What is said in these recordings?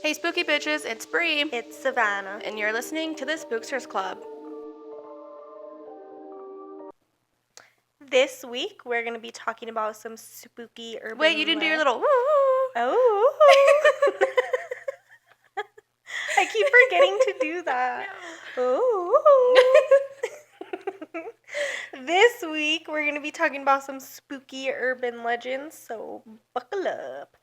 Hey spooky bitches, it's Bree. It's Savannah. And you're listening to the Spooksters Club. This week, we're going to be talking about some spooky urban Wait, you didn't do your little woo! Oh. I keep forgetting to do that. No. Oh. This week, we're going to be talking about some spooky urban legends, so buckle up.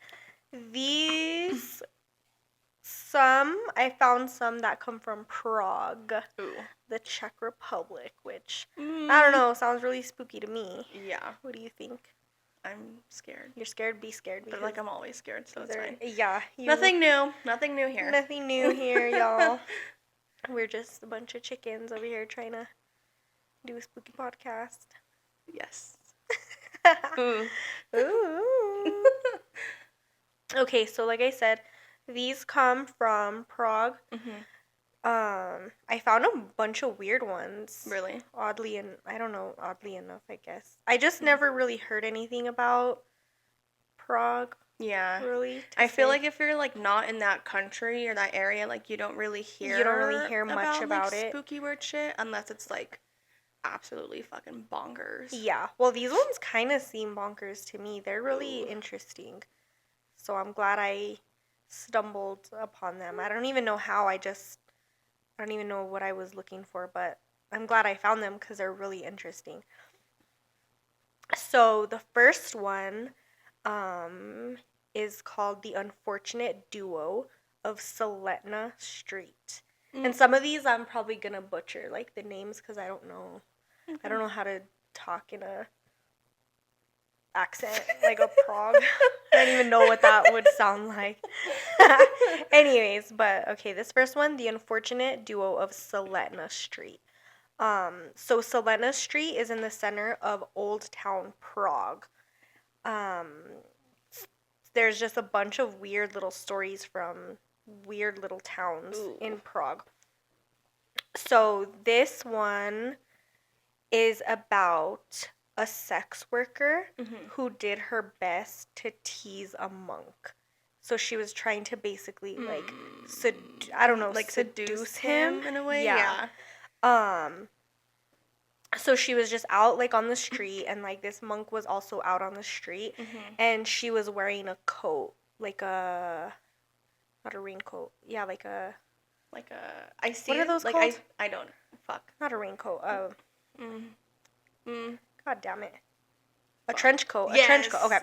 I found some that come from Prague, Ooh. the Czech Republic, which, I don't know, sounds really spooky to me. Yeah. What do you think? I'm scared. You're scared? Be scared. But like I'm always scared, so it's fine. Yeah. Nothing new. Nothing new here. Nothing new here, y'all. We're just a bunch of chickens over here trying to do a spooky podcast. Yes. Ooh. Ooh. Okay, so like I said, these come from Prague. Mm-hmm. I found a bunch of weird ones. Really? Oddly enough, I guess. I just never really heard anything about Prague. Yeah. Really? I feel like if you're like not in that country or that area, like you don't really hear much about like, it. Spooky weird shit unless it's like absolutely fucking bonkers. Yeah. Well, these ones kind of seem bonkers to me. They're really interesting. So I'm glad I stumbled upon them. I don't even know how. I don't even know what I was looking for, but I'm glad I found them because they're really interesting. So the first one is called The Unfortunate Duo of Soletna Street. And some of these I'm probably going to butcher, like the names, because I don't know. Okay. I don't know how to talk in a accent, like a Prague. I don't even know what that would sound like. Anyways, but okay, this first one, The Unfortunate Duo of Soletna Street. So Soletna Street is in the center of Old Town Prague. There's just a bunch of weird little stories from weird little towns in Prague. So this one is about a sex worker who did her best to tease a monk. So she was trying to basically like seduce him in a way. Yeah. So she was just out like on the street, and like this monk was also out on the street, and she was wearing a coat, like not a raincoat. Yeah, I see. What are those like called? I don't fuck. Not a raincoat. God damn it. A Fuck. trench coat. Yes. A trench coat. Okay.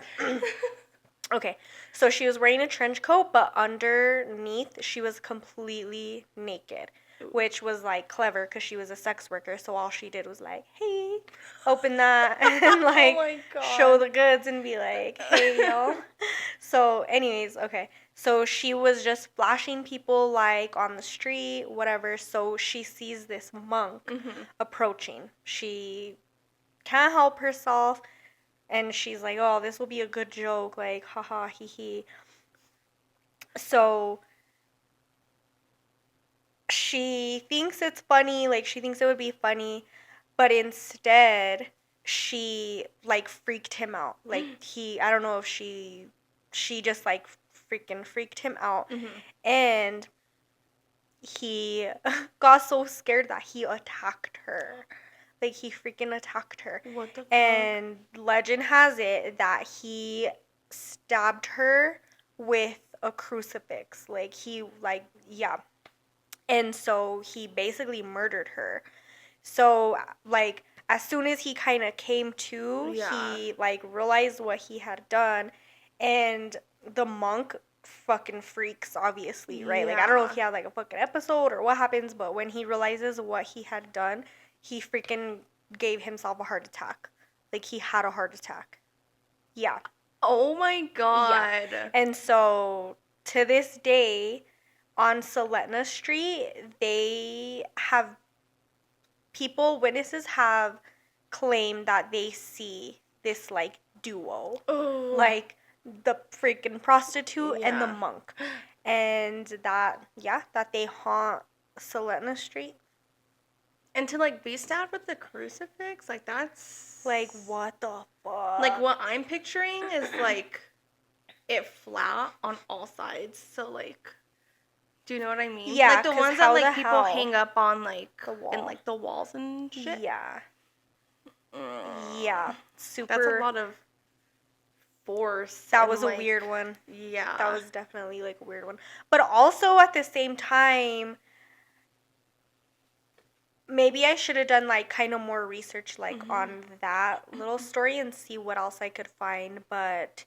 Okay. So she was wearing a trench coat, but underneath she was completely naked. Which was, like, clever because she was a sex worker. So all she did was, like, hey, open that and, like, show the goods and be like, hey, yo. So, anyways, okay. So she was just flashing people, like, on the street, whatever. So she sees this monk approaching. She can't help herself. And she's like, oh, this will be a good joke. Like, haha, hee hee. So she thinks it's funny, like she thinks it would be funny, but instead she like freaked him out. Like I don't know if she just like freaking freaked him out, and he got so scared that he attacked her. Like he freaking attacked her. What the fuck? And legend has it that he stabbed her with a crucifix. And so he basically murdered her. So, like, as soon as he kind of came to, he, like, realized what he had done. And the monk fucking freaks, obviously, right? Like, I don't know if he had, like, a fucking episode or what happens, but when he realizes what he had done, he freaking gave himself a heart attack. Like, he had a heart attack. Yeah. Oh, my God. Yeah. And so, to this day, on Soletna Street, witnesses have claimed that they see this, like, duo. Ooh. Like, the freaking prostitute and the monk. And that they haunt Soletna Street. And to, like, be stabbed with the crucifix, like, that's... Like, what the fuck? Like, what I'm picturing is, like, it flat on all sides, so, like... Do you know what I mean? Yeah, Like the 'cause ones that how like the people hell? hang up on like The in wall. like the walls and shit. Yeah. Yeah. That's a Super. lot of force. That and was a like, weird one. yeah. That was definitely like a weird one. But also at the same time, maybe I should have done like kind of more research like on that little story and see what else I could find. But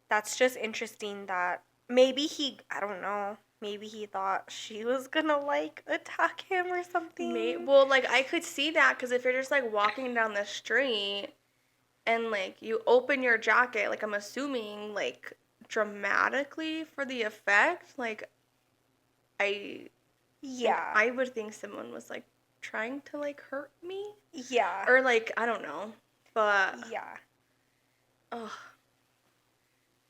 that's just interesting that maybe I don't know, maybe he thought she was gonna like attack him or something. Well, like I could see that because if you're just like walking down the street and like you open your jacket, like I'm assuming like dramatically for the effect, like I think Yeah. I would think someone was like trying to like hurt me Yeah. or like I don't know, but Yeah. oh,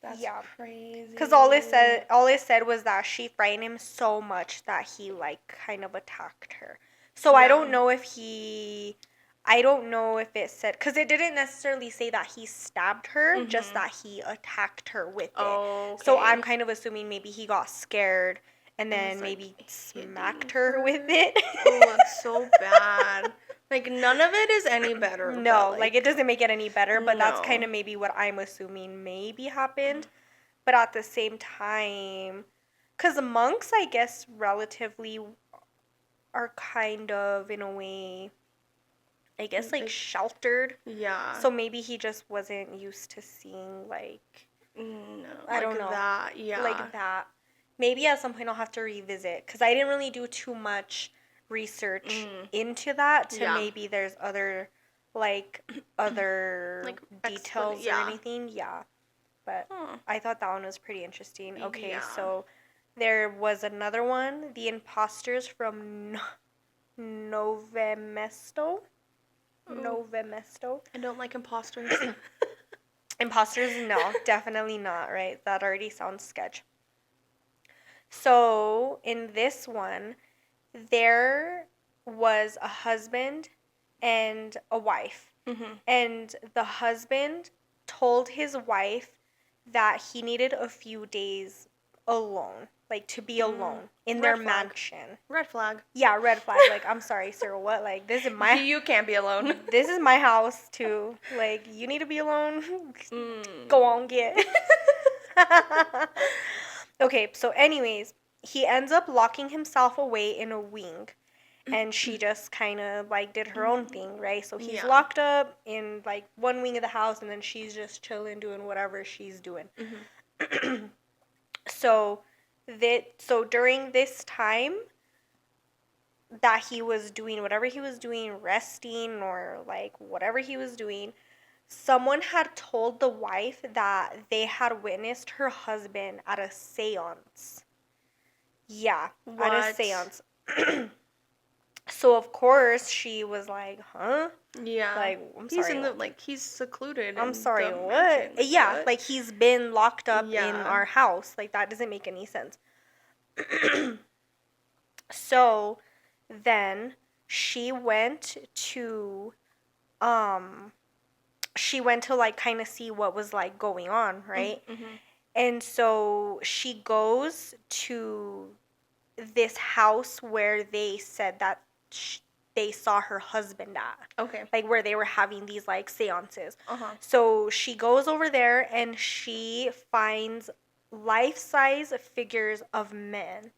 that's Yeah. crazy. Because all it said was that she frightened him so much that he like kind of attacked her. So I don't know if it said, because it didn't necessarily say that he stabbed her, just that he attacked her with it. Oh, okay. So I'm kind of assuming maybe he got scared and then was, like, maybe smacked her with it. Oh, that's so bad. Like none of it is any better. No, but, like it doesn't make it any better, but that's no. kind of maybe what I'm assuming maybe happened. But at the same time, because monks, I guess, relatively are kind of, in a way, I guess, like sheltered. Yeah. So maybe he just wasn't used to seeing, like, no, I don't know. That, yeah. Like that. Maybe at some point I'll have to revisit, because I didn't really do too much research into that to maybe there's other, like, details or anything. Yeah. But I thought that one was pretty interesting. Okay, so there was another one, The Imposters from Novemesto. Novemesto. I don't like imposters. Imposters, no, definitely not, right? That already sounds sketch. So, in this one, there was a husband and a wife. And the husband told his wife that he needed a few days alone, like to be alone in their mansion. Red flag. Yeah, red flag. Like, I'm sorry, sir, what? Like, this is my... You can't be alone. This is my house, too. Like, you need to be alone? Go on, get. Okay, so anyways, he ends up locking himself away in a wing. And she just kind of, like, did her own thing, right? So he's locked up in, like, one wing of the house, and then she's just chilling, doing whatever she's doing. So during this time that he was doing whatever he was doing, resting or, like, whatever he was doing, someone had told the wife that they had witnessed her husband at a seance. Yeah, What? at a seance. So, of course, she was like, huh? Yeah. Like, I'm he's sorry. he's secluded. I'm sorry, the what? mansion. Yeah, What? like he's been locked up in our house. Like, that doesn't make any sense. So, then she went to, like, kind of see what was, like, going on, right? And so she goes to this house where they said that they saw her husband at. Okay. Like, where they were having these, like, seances. So she goes over there and she finds life-size figures of men.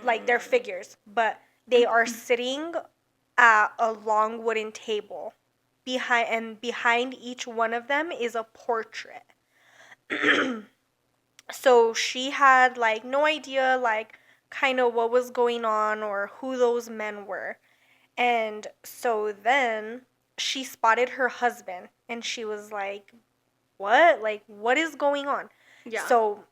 Like, they're figures, but they are sitting at a long wooden table. Behind each one of them is a portrait. So she had, like, no idea, like, kind of what was going on or who those men were. And so then she spotted her husband and she was like, what? Like, what is going on? Yeah. So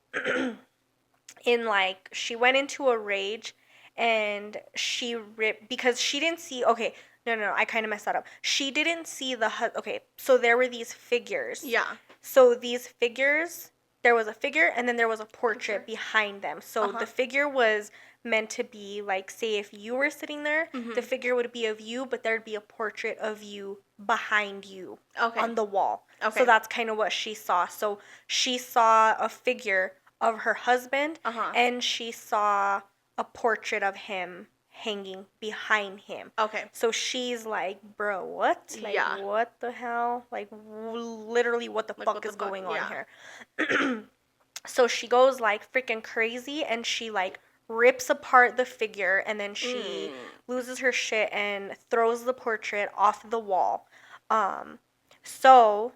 she went into a rage and she ripped, because she didn't see, okay, no, I kind of messed that up. She didn't see okay, so there were these figures. Yeah. So these figures, there was a figure and then there was a portrait behind them. So the figure was meant to be, like, say if you were sitting there, the figure would be of you, but there'd be a portrait of you behind you on the wall. Okay. So that's kind of what she saw. So she saw a figure of her husband and she saw a portrait of him hanging behind him. Okay. So she's like, bro, what? Like, Yeah. what the hell? Like, literally, what the Like, fuck what the is fuck? going Yeah. on here? So she goes, like, freaking crazy, and she, like, rips apart the figure, and then she loses her shit and throws the portrait off the wall. So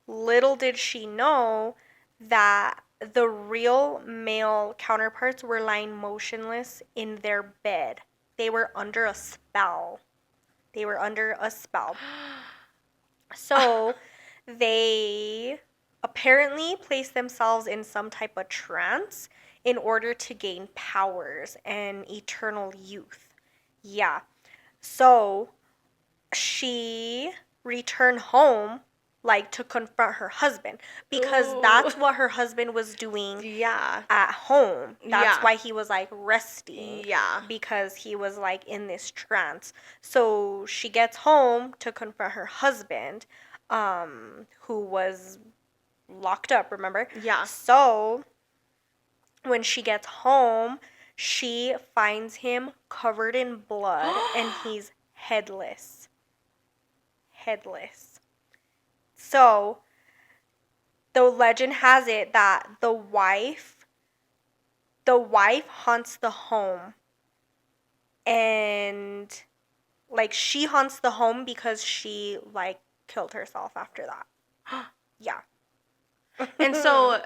little did she know that the real male counterparts were lying motionless in their bed. They were under a spell. They were under a spell. So they apparently placed themselves in some type of trance in order to gain powers and eternal youth. Yeah. So she returned home like to confront her husband because Ooh. that's what her husband was doing Yeah. at home. That's Yeah. why he was like resting. Yeah. Because he was like in this trance. So she gets home to confront her husband, who was locked up, remember? Yeah. So when she gets home, she finds him covered in blood and he's headless. Headless. So the legend has it that the wife haunts the home, and like she haunts the home because she like killed herself after that. Yeah. And so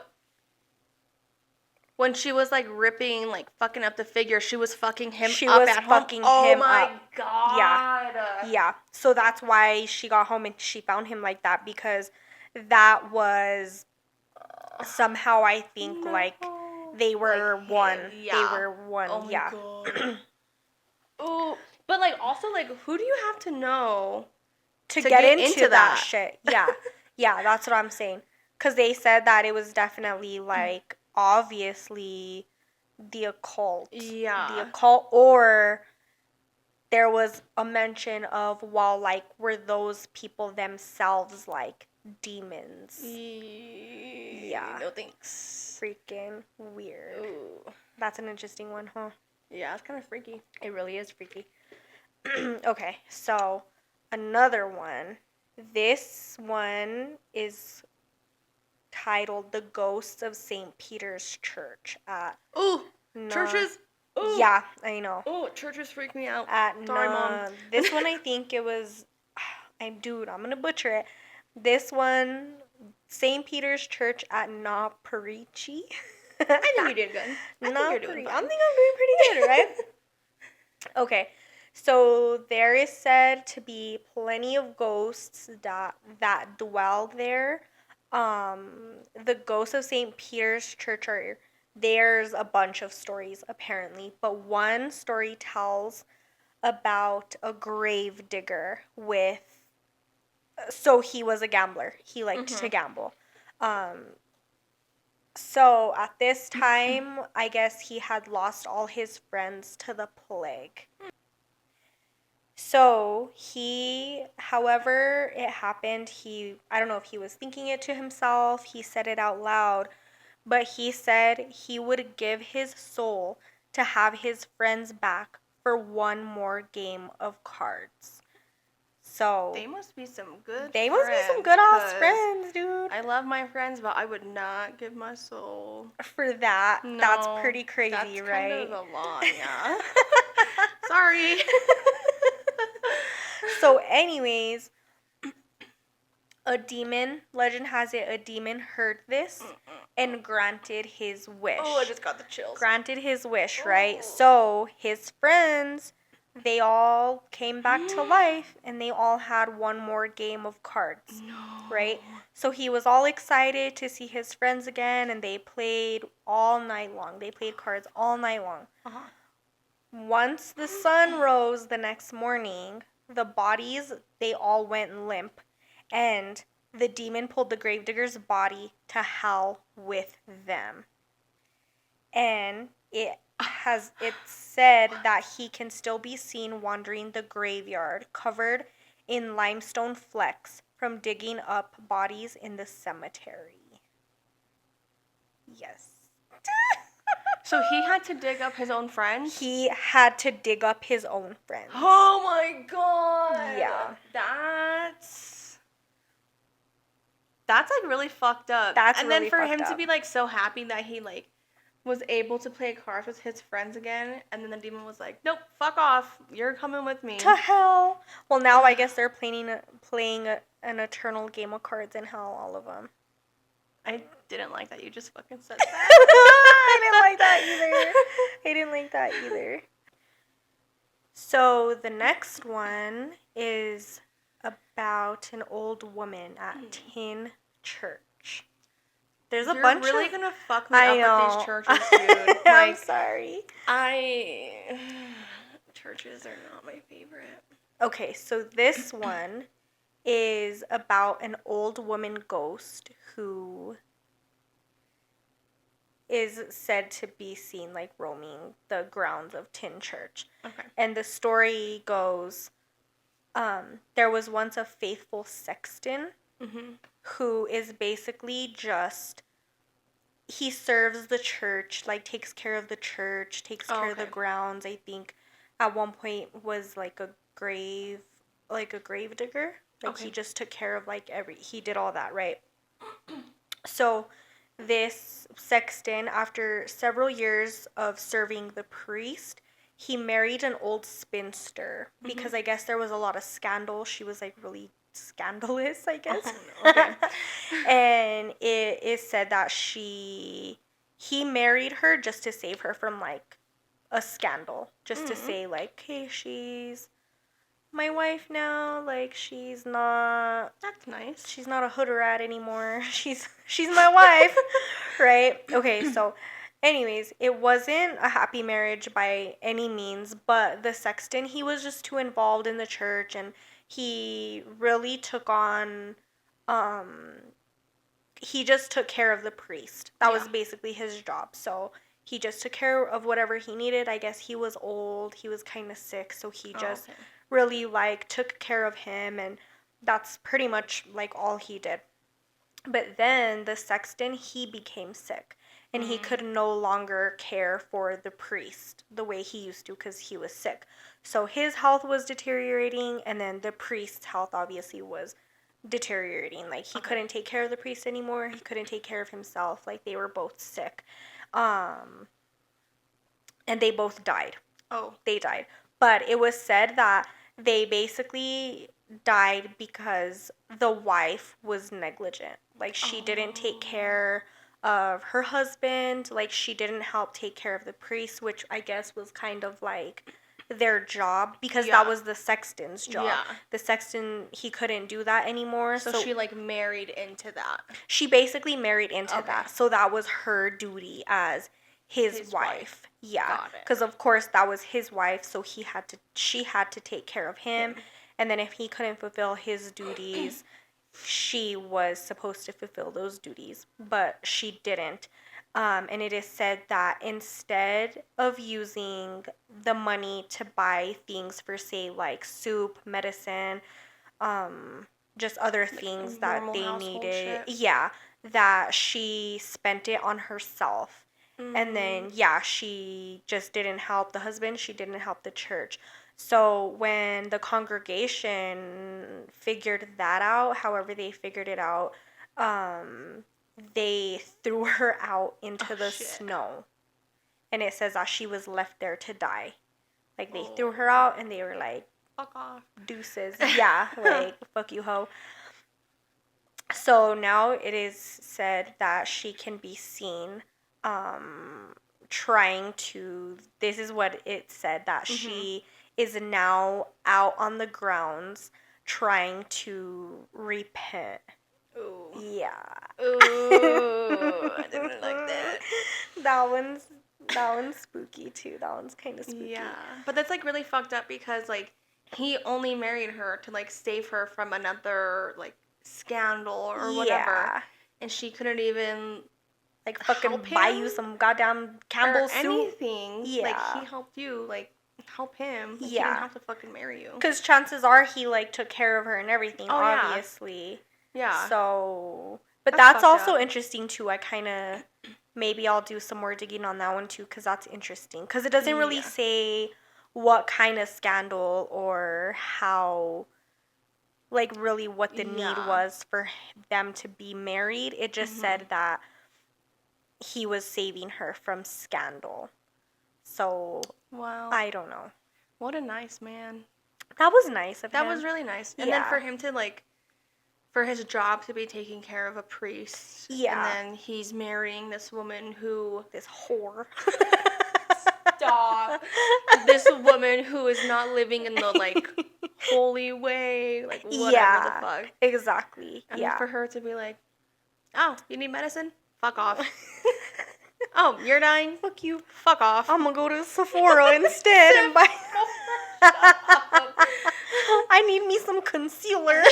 when she was like ripping, like fucking up the figure, she was fucking him She up was at fucking home. him Oh my up. god. Yeah. So that's why she got home and she found him like that, because that was somehow, I think, No. like they were Like one. him, yeah. They were one. Oh my Yeah. god. Ooh, but like also like who do you have to know to to get get into into that that? shit. Yeah. Yeah, that's what I'm saying. Because they said that it was definitely, like, obviously the occult. Yeah. The occult, or there was a mention of, well, like, were those people themselves, like, demons? Yeah. No thanks. Freaking weird. Ooh. That's an interesting one, huh? Yeah, it's kind of freaky. It really is freaky. Okay, so another one. This one is titled "The Ghosts of St. Peter's Church" at Ooh, churches. Ooh. Yeah, I know. Ooh, churches freak me out. At Sorry, Mom. This one, I think it was. I'm gonna butcher it. This one, St. Peter's Church at Naparichi. I think you did good. I think you're doing fine. I think I'm doing pretty good, right? Okay, so there is said to be plenty of ghosts that dwell there. The ghosts of St. Peter's Church there's a bunch of stories apparently, but one story tells about a grave digger so he was a gambler. He liked to gamble. So at this time, I guess he had lost all his friends to the plague. So however it happened, I don't know if he was thinking it to himself, he said it out loud, but he said he would give his soul to have his friends back for one more game of cards. So they must be some good ass friends, dude. I love my friends, but I would not give my soul For that. No, that's pretty crazy, that's right? Kind of a lot, yeah. Sorry. So anyways, legend has it, a demon heard this and granted his wish. Oh, I just got the chills. Granted his wish, right? So his friends, they all came back to life and they all had one more game of cards. No. Right? So he was all excited to see his friends again, and they played all night long. They played cards all night long. Uh-huh. Once the sun rose the next morning, the bodies, they all went limp, and the demon pulled the gravedigger's body to hell with them. And it's said that he can still be seen wandering the graveyard, covered in limestone flecks from digging up bodies in the cemetery. Yes. So he had to dig up his own friends? He had to dig up his own friends. Oh my god. Yeah. That's like really fucked up. That's and really then for fucked him to up. be like so happy that he like was able to play cards with his friends again, and then the demon was like, "Nope, fuck off. You're coming with me." To hell. Well, now I guess they're playing an eternal game of cards in hell, all of them. I didn't like that you just fucking said that. I didn't like that either. So the next one is about an old woman at Tin Church. There's a bunch You're really of... gonna fuck me I up know. with these churches, dude. I'm sorry. Churches are not my favorite. Okay, so this one is about an old woman ghost who is said to be seen like roaming the grounds of Tin Church. Okay. And the story goes, there was once a faithful sexton who is basically just, he serves the church, like takes care of the church, takes care of the grounds. I think at one point was like a grave digger. Like he just took care of like he did all that, right? So this sexton, after several years of serving the priest, he married an old spinster because I guess there was a lot of scandal. She was like really scandalous, I guess. Oh, no. Okay. And it is said that he married her just to save her from like a scandal, just to say like, hey, she's my wife now, like she's not, That's nice. she's not a hood rat anymore. She's my wife. Right? Okay, so anyways, it wasn't a happy marriage by any means, but the sexton, he was just too involved in the church, and he really took on he just took care of the priest. That was basically his job. So he just took care of whatever he needed. I guess he was old, he was kind of sick, so he just really like took care of him, and that's pretty much like all he did. But then the sexton, he became sick, and he could no longer care for the priest the way he used to because he was sick. So his health was deteriorating, and then the priest's health obviously was deteriorating. Like he couldn't take care of the priest anymore. He couldn't take care of himself. Like they were both sick. And they both died. Oh. They died. But it was said that they basically died because the wife was negligent. Like she didn't take care of her husband. Like she didn't help take care of the priest, which I guess was kind of like their job, because that was the sexton's job. Yeah. The sexton, he couldn't do that anymore. So she like married into that. She basically married into that. So that was her duty as his wife. Yeah. Because of course that was his wife, so she had to take care of him. And then if he couldn't fulfill his duties, she was supposed to fulfill those duties, but she didn't. And it is said that instead of using the money to buy things for, say, like soup, medicine, just other things that they needed, that she spent it on herself. And then, she just didn't help the husband. She didn't help the church. So when the congregation figured that out, however they figured it out, they threw her out into the snow. And it says that she was left there to die. Like, they threw her out, and they were like, fuck off. Deuces. Yeah, like, fuck you, ho. So now it is said that she can be seen trying to, this is what it said, that she is now out on the grounds trying to repent. Ooh. Yeah. Ooh. I didn't like that. That one's spooky too. That one's kind of spooky. Yeah. But that's like really fucked up because like he only married her to like save her from another like scandal or whatever. And she couldn't even like fucking buy you some goddamn Campbell's soup. Anything. Yeah. Like he helped you like help him. Like, he didn't have to fucking marry you. Because chances are he like took care of her and everything, obviously. Yeah. So, but that's also interesting too. I kind of maybe I'll do some more digging on that one too, because that's interesting. Because it doesn't really Yeah. say what kind of scandal or how, like, really what the need Yeah. was for them to be married. It just Mhm. said that he was saving her from scandal. So, Wow. I don't know. What a nice man. That was nice of That him. was really nice. And then Yeah. for him to like for his job to be taking care of a priest. Yeah. And then he's marrying this woman who This whore. Stop. This woman who is not living in the like holy way, like whatever the fuck. Exactly. And Yeah. for her to be like, "Oh, you need medicine? Fuck off." "Oh, you're dying? Fuck you. Fuck off." I'm gonna go to Sephora instead and buy. I need me some concealer.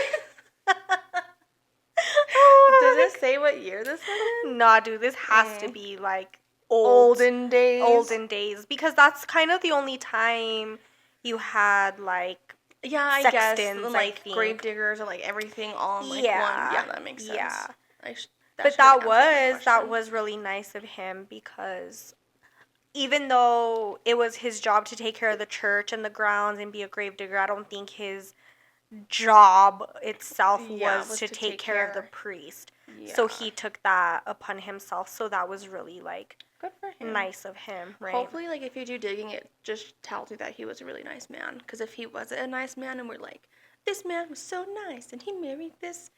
Does it say what year this was in? Nah, dude, this has to be like Olden days. olden days, because that's kind of the only time you had like Yeah, I guess. sextons, And, I like think. grave diggers and like everything all in like Yeah. one. Yeah, that makes sense. Yeah. That But should have answered my that question. was really nice of him, because even though it was his job to take care of the church and the grounds and be a grave digger, I don't think his job itself Yeah, was to take care of the priest. So Yeah. he took that upon himself. So that was really like Good for him. nice of him, right? Hopefully, like if you do digging, it just tells you that he was a really nice man. Because if he wasn't a nice man, and we're like, this man was so nice, and he married this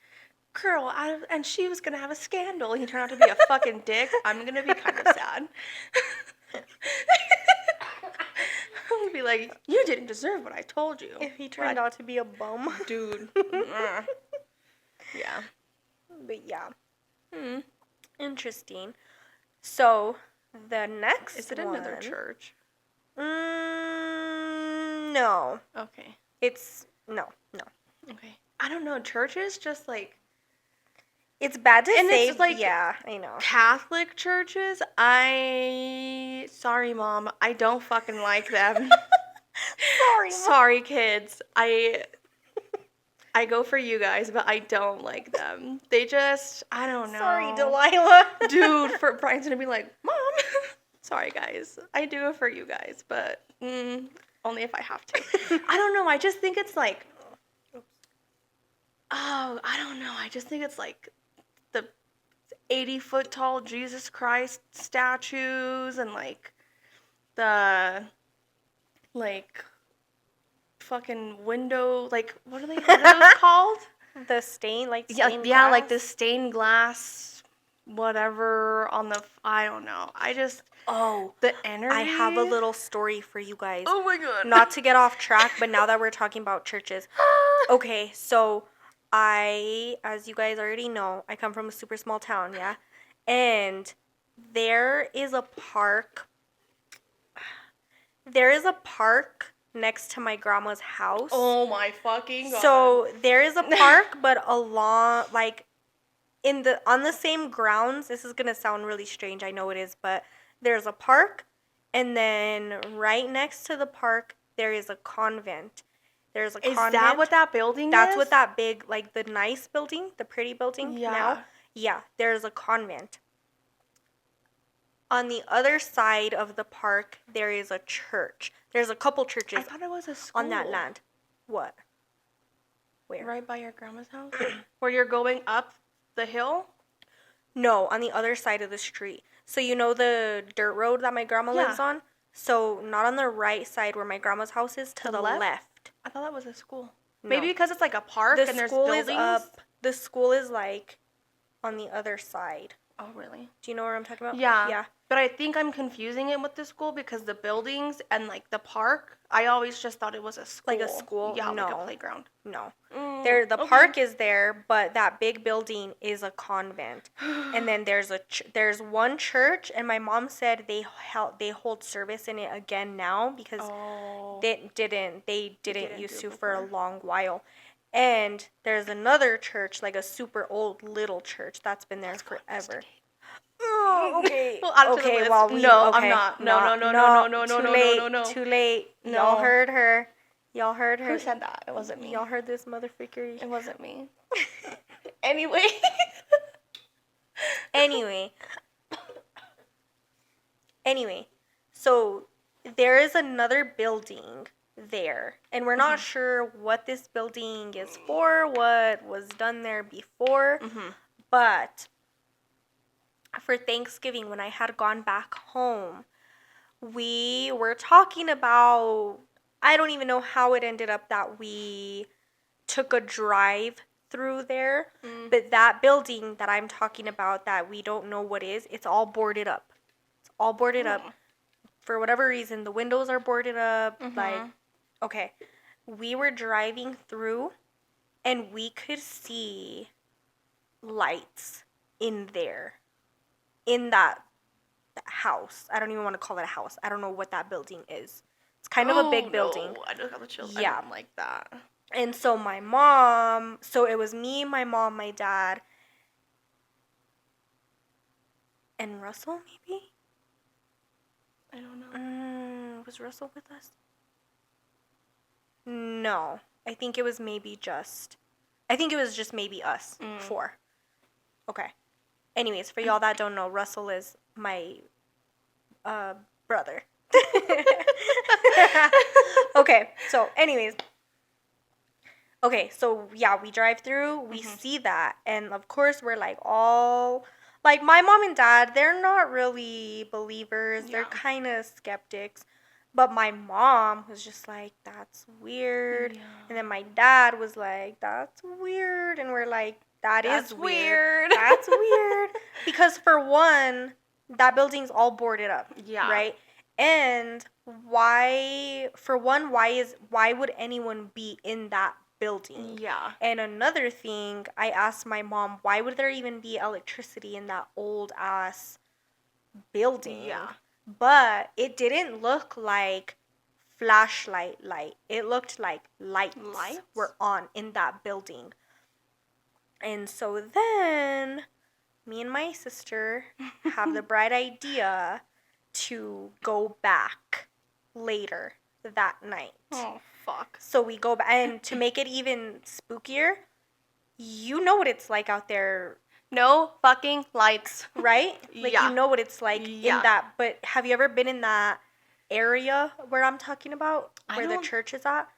girl and she was gonna have a scandal, and he turned out to be a fucking dick, I'm gonna be kind of sad. I'm gonna be like, you didn't deserve what I told you. If he turned out to be a bum. Dude. Yeah. But yeah, Hmm. interesting. So the next Is it one, another church? No. Okay. It's no. Okay. I don't know. Churches just like It's bad to And say. it's like- yeah, I know. Catholic churches. Sorry, Mom. I don't fucking like them. Sorry, Mom. Sorry, kids. I go for you guys, but I don't like them. They just, I don't know. Sorry, Delilah. Dude, for Brian's gonna be like, Mom. Sorry, guys. I do it for you guys, but only if I have to. I don't know. I just think it's like, I don't know. I just think it's like the 80-foot tall Jesus Christ statues and like the like fucking window, like what are those called? The stain, like Yeah, stained yeah, like glass? the stained glass, whatever on the. I don't know. I just Oh, the energy. I have a little story for you guys. Oh my god. Not to get off track, but now that we're talking about churches. Okay, so as you guys already know, I come from a super small town, yeah? And there is a park. There is a park next to my grandma's house. Oh my fucking god. So there is a park, but along, like, on the same grounds. This is gonna sound really strange, I know it is, but there's a park, and then right next to the park there is a convent. There's a convent. Is that what that building is? That's what that big, like the nice building, the pretty building Yeah. now. Yeah, there's a convent. On the other side of the park, there is a church. There's a couple churches I thought it was a school. on that land. What? Where? Right by your grandma's house? Where you're going up the hill? No, on the other side of the street. So you know the dirt road that my grandma Yeah. lives on? So not on the right side where my grandma's house is, to The the left? left. I thought that was a school. No. Maybe because it's like a park The and there's school buildings. is up. The school is like on the other side. Oh, really? Do you know what I'm talking about? Yeah. Yeah. But I think I'm confusing it with the school because the buildings and like the park, I always just thought it was a school. Like a school? Yeah, like No. a playground. No. Mm, The okay. park is there, but that big building is a convent. And then there's one church, and my mom said they hold service in it again now because Oh. they didn't Didn't used do to it for a before. long while. And there's another church, like a super old little church that's been there forever. Oh, okay. Well, add it to the list. No, I'm not. No. Too late. No. Y'all heard her. Y'all heard her. Who said that? It wasn't me. Y'all heard this motherfucker. It wasn't me. Anyway. Anyway, Anyway, so there is another building there, and we're not sure what this building is for, what was done there before, but for Thanksgiving, when I had gone back home, we were talking about, I don't even know how it ended up that we took a drive through there, but that building that I'm talking about that we don't know what is, it's all boarded up. It's all boarded up. For whatever reason, the windows are boarded up. Like, okay, we were driving through and we could see lights in there, in that house. I don't even want to call it a house. I don't know what that building is. It's kind of a big building. No, I just got the chills. Yeah. I don't like that. And so my mom, so it was me, my mom, my dad, and Russell, maybe? I don't know. Was Russell with us? No. I think it was just maybe us, 4. Okay. Anyways, for y'all that don't know, Russell is my brother. Okay, so anyways. Okay, so yeah, we drive through, we see that, and of course we're like all, like my mom and dad, they're not really believers, they're kind of skeptics, but my mom was just like, that's weird, and then my dad was like, that's weird, and we're like, that's weird. That's weird, because for one, that building's all boarded up, right? And why would anyone be in that building? Yeah. And another thing, I asked my mom, why would there even be electricity in that old ass building? Yeah. But it didn't look like flashlight light. It looked like lights were on in that building. And so then me and my sister have the bright idea to go back later that night. Oh, fuck. So we go back, and to make it even spookier, you know what it's like out there. No fucking lights. Right? Like, you know what it's like in that, but have you ever been in that area where I'm talking about? Where the church is at?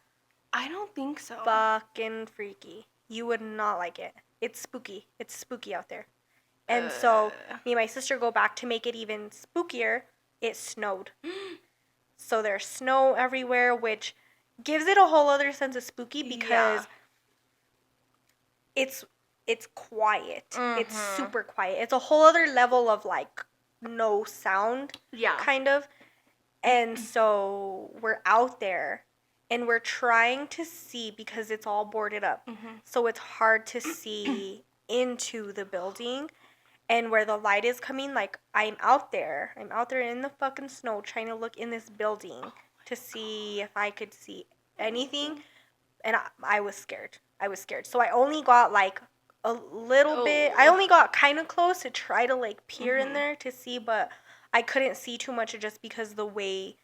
I don't think so. Fucking freaky. You would not like it. It's spooky. It's spooky out there. And so me and my sister go back to make it even spookier. It snowed. So there's snow everywhere, which gives it a whole other sense of spooky because it's quiet. It's super quiet. It's a whole other level of like no sound, kind of. And so we're out there and we're trying to see, because it's all boarded up. So it's hard to see into the building. And where the light is coming, like, I'm out there in the fucking snow trying to look in this building to see if I could see anything. And I was scared. So I only got, like, a little bit. I only got kind of close to try to, like, peer in there to see, but I couldn't see too much just because the way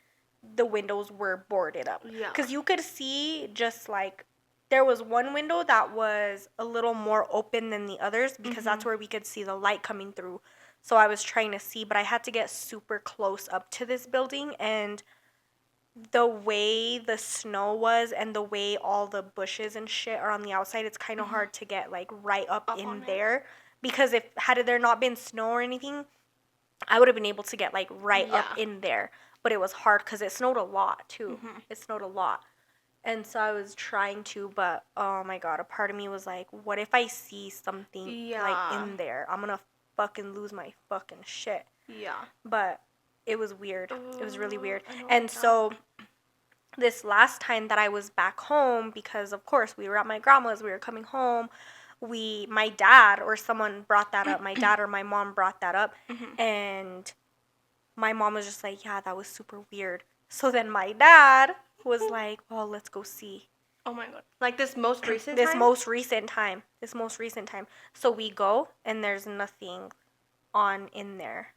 the windows were boarded up. Because you could see just, like, there was one window that was a little more open than the others because that's where we could see the light coming through. So I was trying to see, but I had to get super close up to this building, and the way the snow was and the way all the bushes and shit are on the outside, it's kind of hard to get like right up in there, because had there not been snow or anything, I would have been able to get like right up in there. But it was hard because it snowed a lot too. It snowed a lot. And so I was trying to, but oh my god, a part of me was like, what if I see something like in there? I'm gonna fucking lose my fucking shit. But it was weird. It was really weird. And so this last time that I was back home, because of course we were at my grandma's, we were coming home, my dad or someone brought that up. My dad or my mom brought that up. And my mom was just like, yeah, that was super weird. So then my dad was like, well, let's go see. Oh my god. Like this most recent This time? most recent time. So we go, and there's nothing in there.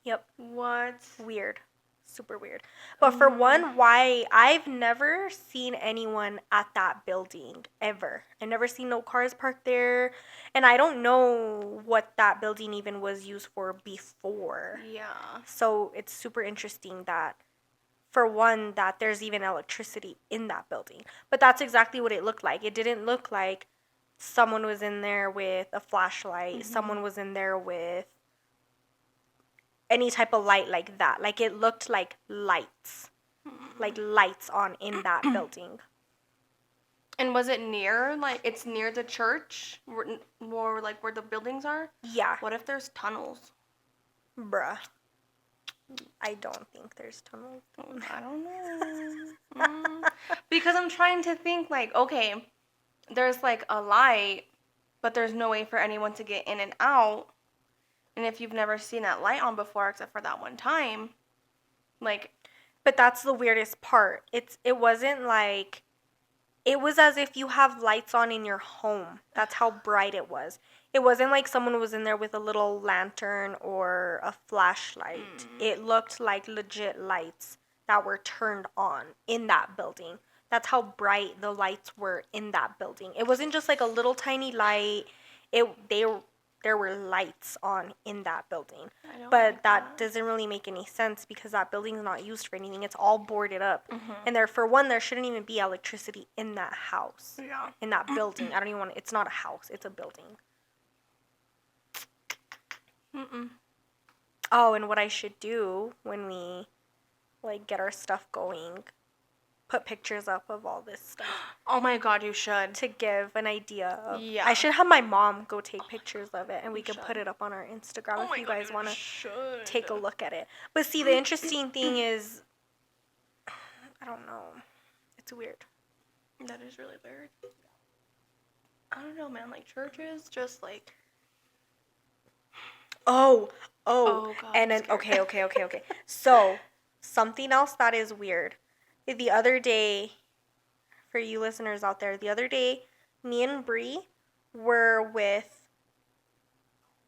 Yep. What? Weird. Super weird. But for one, why I've never seen anyone at that building ever. I've never seen no cars parked there. And I don't know what that building even was used for before. Yeah. So it's super interesting that, for one, that there's even electricity in that building. But that's exactly what it looked like. It didn't look like someone was in there with a flashlight, someone was in there with any type of light like that. Like, it looked like lights on in that building. And was it near, like, it's near the church, more like where the buildings are? Yeah. What if there's tunnels? Bruh. I don't think there's tunnels. I don't know. Because I'm trying to think, like, okay, there's like a light, but there's no way for anyone to get in and out. And if you've never seen that light on before, except for that one time, like... But that's the weirdest part. It wasn't like... It was as if you have lights on in your home. That's how bright it was. It wasn't like someone was in there with a little lantern or a flashlight. It looked like legit lights that were turned on in that building. That's how bright the lights were in that building. It wasn't just like a little tiny light. There were lights on in that building. But that doesn't really make any sense because that building is not used for anything. It's all boarded up. And for one, there shouldn't even be electricity in that house. Yeah. In that building. I don't even want... It's not a house. It's a building. Oh, and what I should do when we, like, get our stuff going... Put pictures up of all this stuff. Oh my god, you should. To give an idea of... Yeah. I should have my mom go take pictures of it, and we can put it up on our Instagram if you guys want to take a look at it. But see, the interesting thing is... I don't know. It's weird. That is really weird. I don't know, man. Like, churches just, like... Oh, God, and then... Okay. So, something else that is weird. The other day, for you listeners out there, the other day, me and Bree were with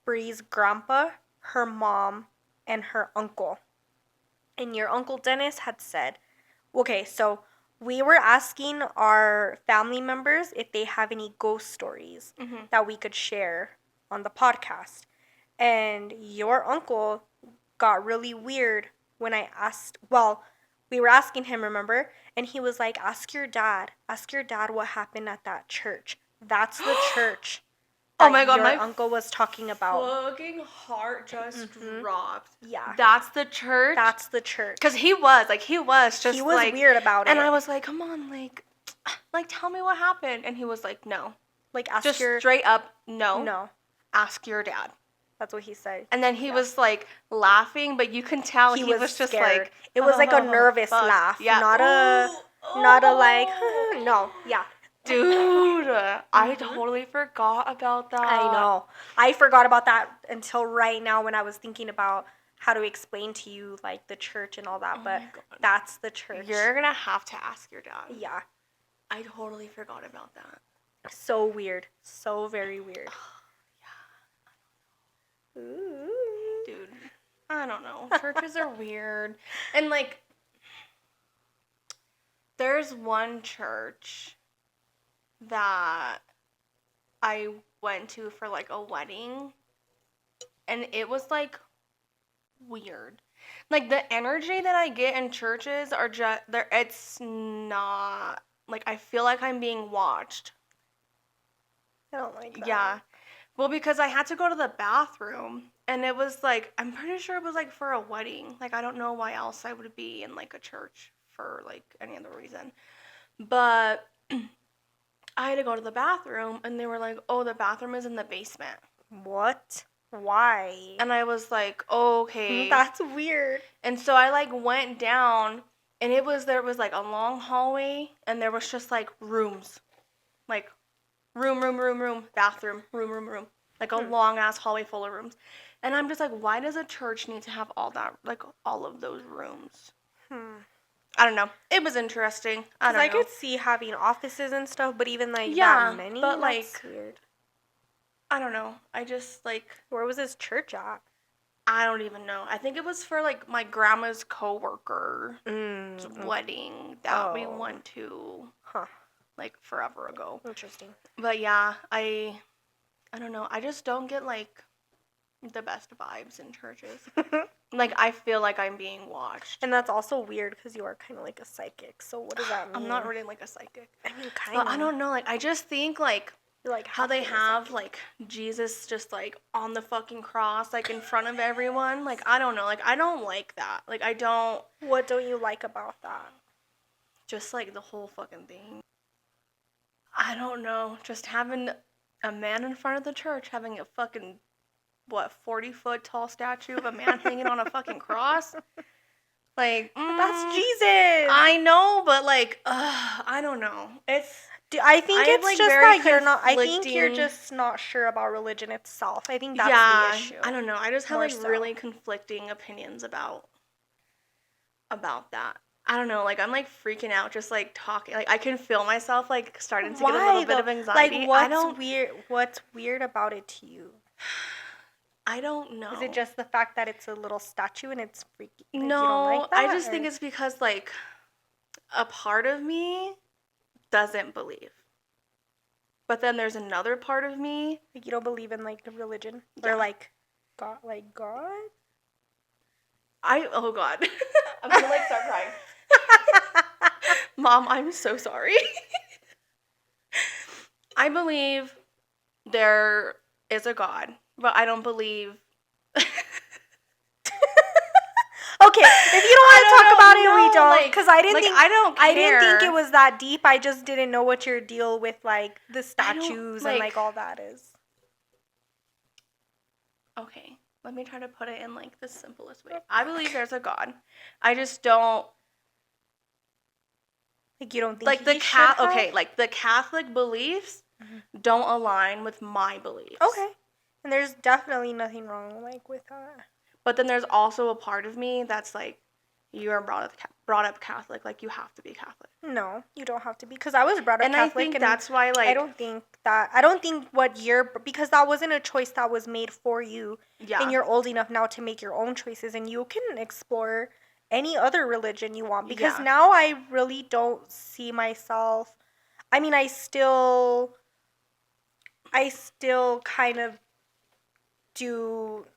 Bree's grandpa, her mom, and her uncle. And your Uncle Dennis had said, okay, so we were asking our family members if they have any ghost stories that we could share on the podcast. And your uncle got really weird when I asked, well... We were asking him, remember? And he was like, ask your dad what happened at that church. That's the church that oh my god, your my uncle was talking about. Fucking heart just dropped. Yeah. That's the church? That's the church. Because he was just like... weird about it. And I was like, come on, like, tell me what happened. And he was like, no. Like, ask just your... straight up, no. No. Ask your dad. That's what he said. And then he was, like, laughing, but you can tell he was just, scared. like... It was, like, a nervous laugh. Yeah. Not a, like, no. Yeah. Dude, I totally forgot about that. I know. I forgot about that until right now when I was thinking about how to explain to you, like, the church and all that. But that's the church. You're going to have to ask your dad. Yeah. I totally forgot about that. So weird. So very weird. Ooh. Dude, I don't know. Churches are weird. And, like, there's one church that I went to for, like, a wedding. And it was, like, weird. Like, the energy that I get in churches are just... It's not... Like, I feel like I'm being watched. I don't like that. Yeah. Well, because I had to go to the bathroom, and it was, like, I'm pretty sure it was, like, for a wedding. Like, I don't know why else I would be in, like, a church for, like, any other reason. But I had to go to the bathroom, and they were like, oh, the bathroom is in the basement. What? Why? And I was like, okay. That's weird. And so I, like, went down, and there was, like, a long hallway, and there was just, like, rooms. Like, room, bathroom, room. Like a long-ass hallway full of rooms. And I'm just like, why does a church need to have all that, like, all of those rooms? I don't know. It was interesting. I could see having offices and stuff, but even, like, yeah, that many? But, that's like, weird. I don't know. I just, like... Where was this church at? I don't even know. I think it was for like my grandma's coworker's Okay. wedding that we Oh. went to Huh. like forever ago. Interesting. But yeah, I don't know. I just don't get like the best vibes in churches. Like I feel like I'm being watched. And that's also weird because you are kind of like a psychic. So what does that mean? I'm not really like a psychic. I mean, kind But of. I don't know. Like I just think like You're like how they halfway a have psychic. like Jesus just like on the fucking cross like in front of everyone. Like I don't know. Like I don't like that. Like I don't. What don't you like about that? Just like the whole fucking thing. I don't know. Just having a man in front of the church having a fucking what 40-foot tall statue of a man hanging on a fucking cross. Like That's Jesus. I know, but like I don't know. I think I have, it's like, just very that you're not. I think you're conflicting- just not sure about religion itself. I think that's yeah, the issue. I don't know. I just have More like so. really conflicting opinions about that. I don't know. Like I'm like freaking out just like talking. Like I can feel myself like starting to get a little bit of anxiety. Like, I don't. What's weird about it to you? I don't know. Is it just the fact that it's a little statue and it's freaky? Like, no, you don't like that, I just think or- it's because like a part of me doesn't believe. But then there's another part of me. like you don't believe in like religion Yeah. or like God, like God. Oh god. I'm gonna like start crying. Mom, I'm so sorry. I believe there is a God, but I don't believe. Okay, if you don't want to talk about it, we don't. like- Because I didn't like, think I don't I didn't think care. it was that deep. I just didn't know what your deal with like the I don't, statues and like- like all that is. Okay, let me try to put it in like the simplest way. I believe there's a God. I just don't Like you don't think like the he should have? okay, like the Catholic beliefs don't align with my beliefs. Okay, and there's definitely nothing wrong like with that. But then there's also a part of me that's like, you are brought up Catholic, like you have to be Catholic. No, you don't have to be. Because I was brought up And Catholic, I think and that's why like I don't think what you're, because that wasn't a choice that was made for you, yeah. and you're old enough now to make your own choices, and you can explore any other religion you want. Because Yeah. now I really don't see myself. I mean, I still kind of do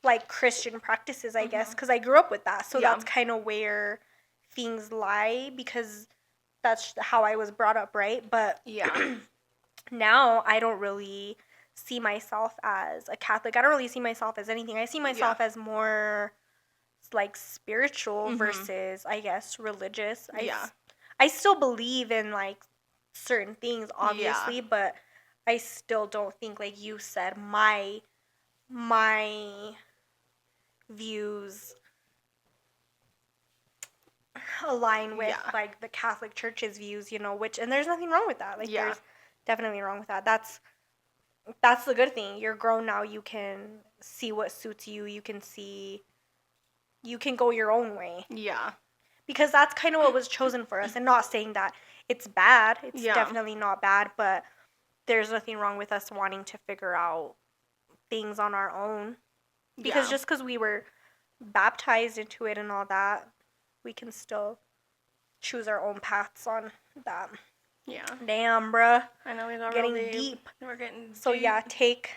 like Christian practices, I guess, because I grew up with that. So Yeah. that's kind of where things lie, because that's how I was brought up, right? But yeah. now I don't really see myself as a Catholic. I don't really see myself as anything. I see myself as more like spiritual versus, I guess, religious. I still believe in like certain things, obviously, but I still don't think, like you said, my views align with like the Catholic Church's views, you know, which, and there's nothing wrong with that. Like there's definitely wrong with that. That's the good thing. You're grown now. You can see what suits you. You can go your own way. Yeah. Because that's kind of what was chosen for us. And not saying that it's bad. It's definitely not bad, but there's nothing wrong with us wanting to figure out things on our own. Because just because we were baptized into it and all that, we can still choose our own paths on that. Yeah. Damn, bruh. I know we got getting real deep. We're getting deep. So yeah, take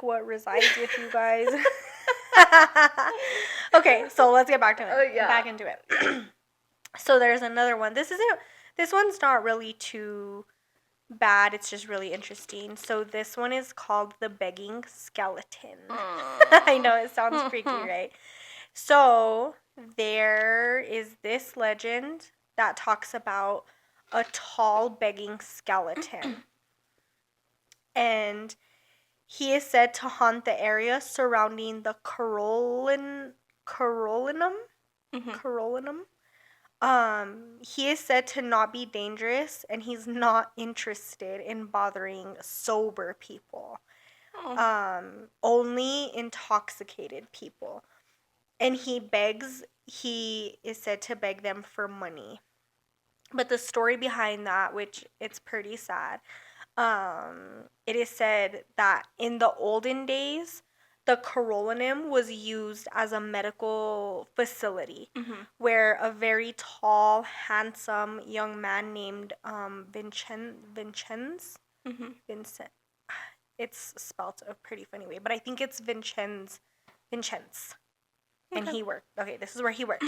what resides with you guys. Okay, so let's get back to it. Oh, yeah. Back into it. So there's another one. This one's not really too bad. It's just really interesting. So this one is called the begging skeleton. I know it sounds freaky, right? So there is this legend that talks about a tall begging skeleton. And he is said to haunt the area surrounding the Carolinum. He is said to not be dangerous, and he's not interested in bothering sober people. Only intoxicated people. And he is said to beg them for money. But the story behind that, which it's pretty sad, it is said that in the olden days, the Carolineum was used as a medical facility Mm-hmm. where a very tall, handsome young man named Mm-hmm. Vincent. It's spelled a pretty funny way, but I think it's Vincenz. And Okay. he worked. Okay, this is where he worked.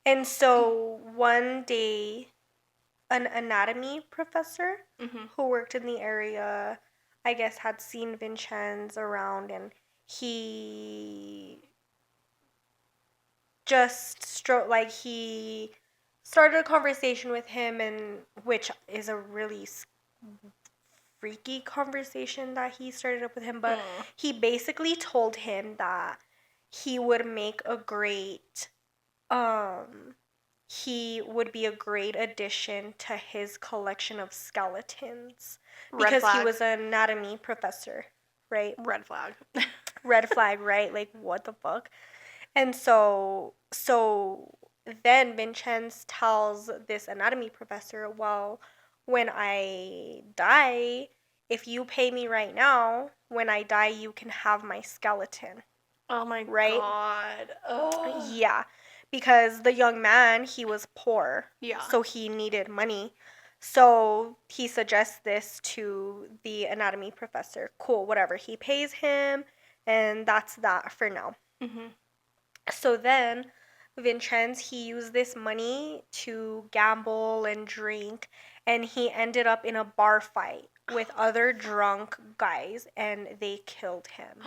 And so one day, an anatomy professor Mm-hmm. who worked in the area, I guess, had seen Vincenz around, and he he started a conversation with him, and which is a really freaky conversation that he started up with him, but Mm. he basically told him that he would make a great he would be a great addition to his collection of skeletons Red because he flag. was an anatomy professor, right? Red flag. Red flag, right? Like what the fuck? And so then Vincenz tells this anatomy professor, well, when I die, if you pay me right now, when I die, you can have my skeleton, Oh my right? god. Oh. Yeah, because the young man, he was poor, Yeah. so he needed money. So he suggests this to the anatomy professor. Cool, whatever. He pays him, and that's that for now. Mm-hmm. So then Vincenz, he used this money to gamble and drink, and he ended up in a bar fight with other drunk guys, and they killed him.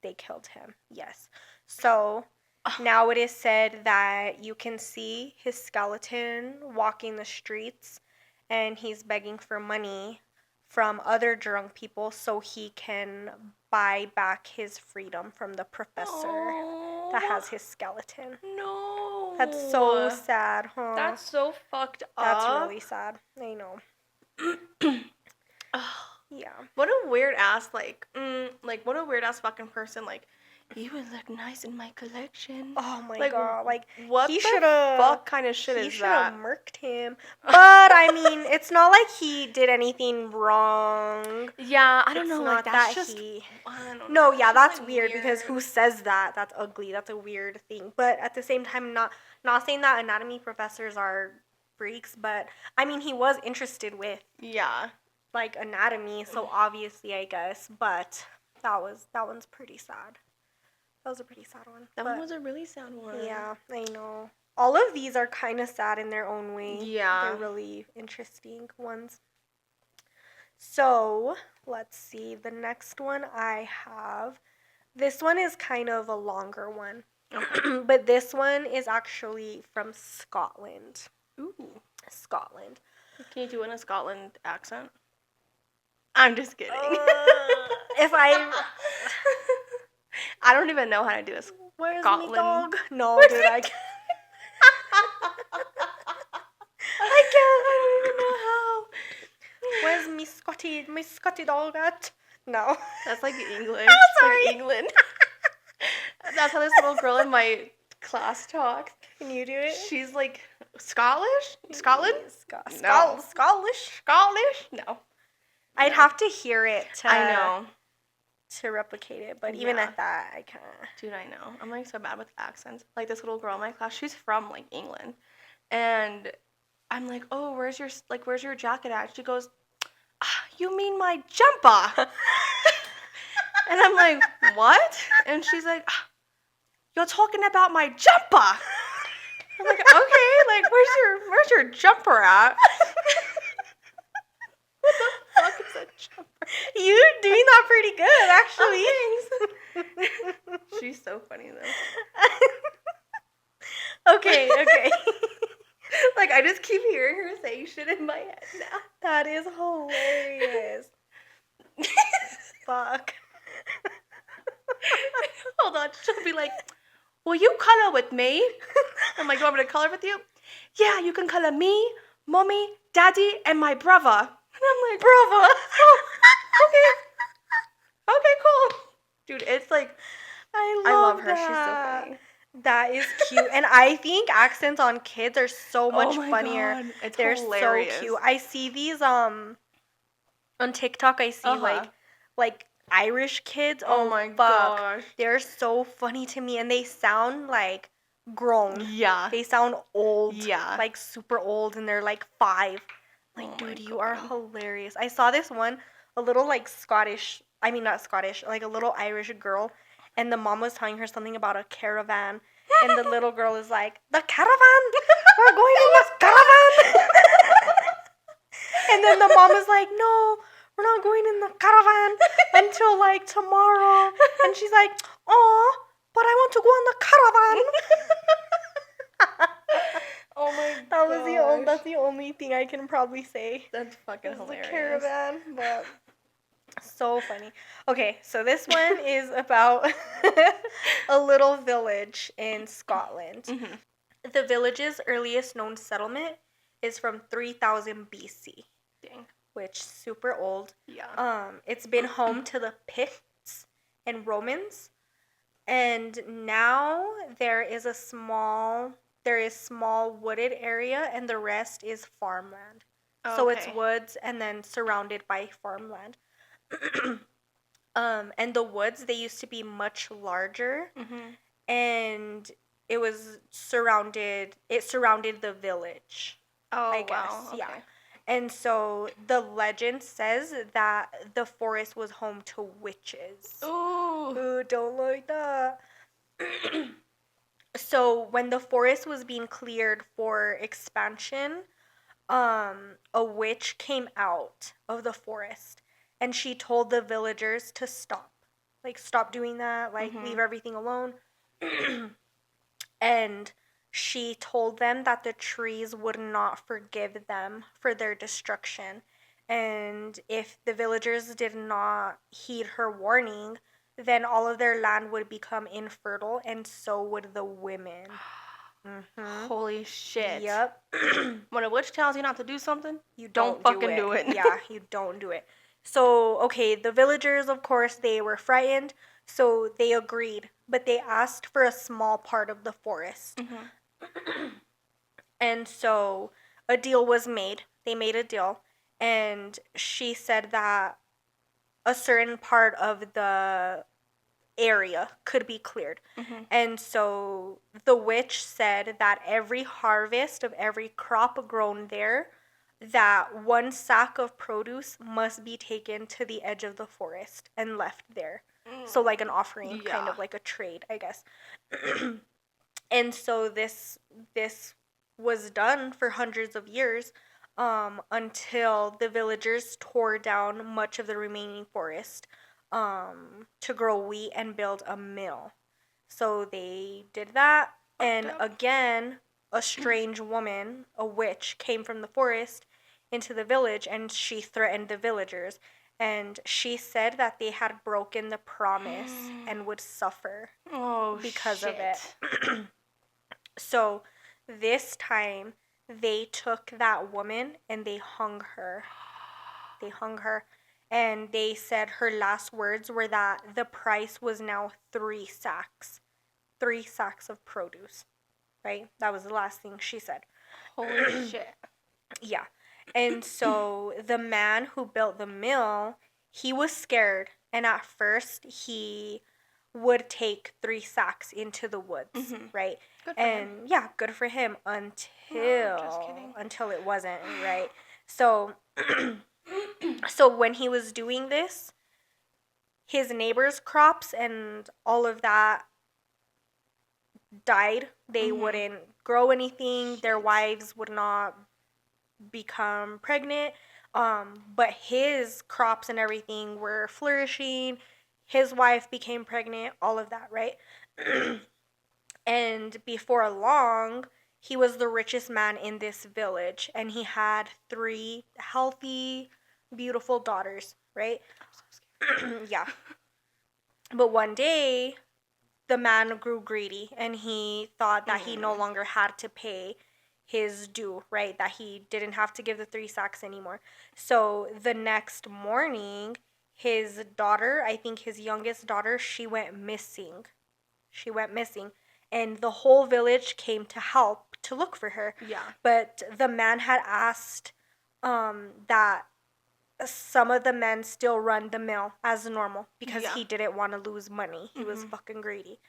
They killed him, yes. So now it is said that you can see his skeleton walking the streets, and he's begging for money from other drunk people so he can buy back his freedom from the professor that has his skeleton. No. That's so sad, huh? That's so fucked up. That's really sad. I know. Yeah. What a weird ass what a weird ass fucking person. Like, you would look nice in my collection. Oh my Like, god. Like, what he the shoulda- fuck kind of shit he is should that? have murked him. But I mean, it's not like he did anything wrong. Yeah, I don't It's know. not Like, that's that just. he. I don't know. No, It's yeah, just, that's like, weird because who says that? That's ugly. That's a weird thing. But at the same time, not saying that anatomy professors are freaks, but I mean, he was interested with Yeah. like anatomy, so obviously, I guess. But that one's pretty sad. That was a pretty sad one. That but, one was a really sad one. Yeah, I know. All of these are kind of sad in their own way. Yeah. They're really interesting ones. So, let's see. The next one I have. This one is kind of a longer one. Okay. But this one is actually from Scotland. Ooh. Scotland. Can you do it in a Scotland accent? I'm just kidding. If I... I don't even know how to do a Where's Scotland. my dog? No, Where's dude, my I can't. I can't. I don't even know how. Where's my Scotty dog at? No. That's like English. Sorry. Like England. That's how this little girl in my class talks. Can you do it? She's like Scottish? Scotland? No. Scottish? Scottish? No. I'd have to hear it to I know. to replicate it, but even Yeah. at that, I can't. Dude, I know. I'm like so bad with accents. Like this little girl in my class, she's from like England. And I'm like, "Oh, where's your jacket at?" She goes, "You mean my jumper?" And I'm like, "What?" And she's like, "You're talking about my jumper." I'm like, "Okay, like where's your jumper at?" What the fuck is a jumper? You're doing that pretty good, actually. Oh, thanks. She's so funny though. Okay. Like I just keep hearing her saying shit in my head now. That is hilarious. Fuck. Hold on, she'll be like, "Will you color with me?" I'm like, "Do you want me to color with you?" "Yeah, you can color me, mommy, daddy, and my brother." And I'm like, "Brother? Oh, okay, cool." Dude, it's like I love love her. that. She's so funny. That is cute. And I think accents on kids are so much Oh my funnier. God, it's They're hilarious. so cute. I see these on TikTok I see Uh-huh. like Irish kids. Oh Oh, my fuck. gosh. They're so funny to me, and they sound like grown. Yeah. They sound old. Yeah. Like super old, and they're like 5. Like, Oh my dude, you are God. hilarious. I saw this one, a little like Scottish, I mean, not Scottish, like a little Irish girl, and the mom was telling her something about a caravan, and the little girl is like, the caravan? We're going in the caravan! And then the mom is like, no, we're not going in the caravan until like tomorrow. And she's like, oh, but I want to go on the caravan. Oh my That's gosh. the only thing I can probably say. That's fucking Is the hilarious. caravan, but so funny. Okay, so this one is about a little village in Scotland. Mm-hmm. The village's earliest known settlement is from 3000 BC. Dang. Which super old. Yeah. It's been home to the Picts and Romans, and now there is small wooded area, and the rest is farmland. So it's Okay. woods and then surrounded by farmland. And the woods, they used to be much larger, Mm-hmm. and it surrounded the village. Oh, I guess, wow. Okay. yeah. And so the legend says that the forest was home to witches. Ooh. Ooh, don't like that. So when the forest was being cleared for expansion, a witch came out of the forest, and she told the villagers to stop. Like, stop doing that, like, Mhm. leave everything alone. And she told them that the trees would not forgive them for their destruction. And if the villagers did not heed her warning, then all of their land would become infertile, and so would the women. Mm-hmm. Holy shit. Yep. When a witch tells you not to do something, You don't fucking do it. Yeah, you don't do it. So, okay, the villagers, of course, they were frightened, so they agreed, but they asked for a small part of the forest. Mhm. And so a deal was made. They made a deal, and she said that a certain part of the area could be cleared. Mhm. And so the witch said that every harvest of every crop grown there, that one sack of produce must be taken to the edge of the forest and left there. So like an offering, kind Yeah. of like a trade, I guess. And so this was done for hundreds of years, until the villagers tore down much of the remaining forest, to grow wheat and build a mill. So they did that, and again, a strange woman, a witch, came from the forest into the village, and she threatened the villagers. And she said that they had broken the promise and would suffer Oh, because shit. of it. So this time they took that woman and they hung her. They hung her, and they said her last words were that the price was now 3 sacks. 3 sacks of produce. Right? That was the last thing she said. Holy shit. Yeah. And so the man who built the mill, he was scared, and at first he would take 3 sacks into the woods, Mhm. right? Good for And him. yeah, good for him No, just kidding. until it wasn't, right? So so when he was doing this, his neighbors' crops and all of that died. They Mhm. wouldn't grow anything. Their Shit. wives would not become pregnant. But his crops and everything were flourishing. His wife became pregnant, all of that, right? And before long, he was the richest man in this village, and he had 3 healthy, beautiful daughters, right? I'm so scared. Yeah. But one day, the man grew greedy, and he thought that he no longer had to pay his due, right? That he didn't have to give the 3 sacks anymore. So the next morning, his daughter, I think his youngest daughter, she went missing. She went missing. And the whole village came to help to look for her. Yeah. But the man had asked that some of the men still run the mill as normal because Yeah. he didn't want to lose money. He was Mhm. fucking greedy.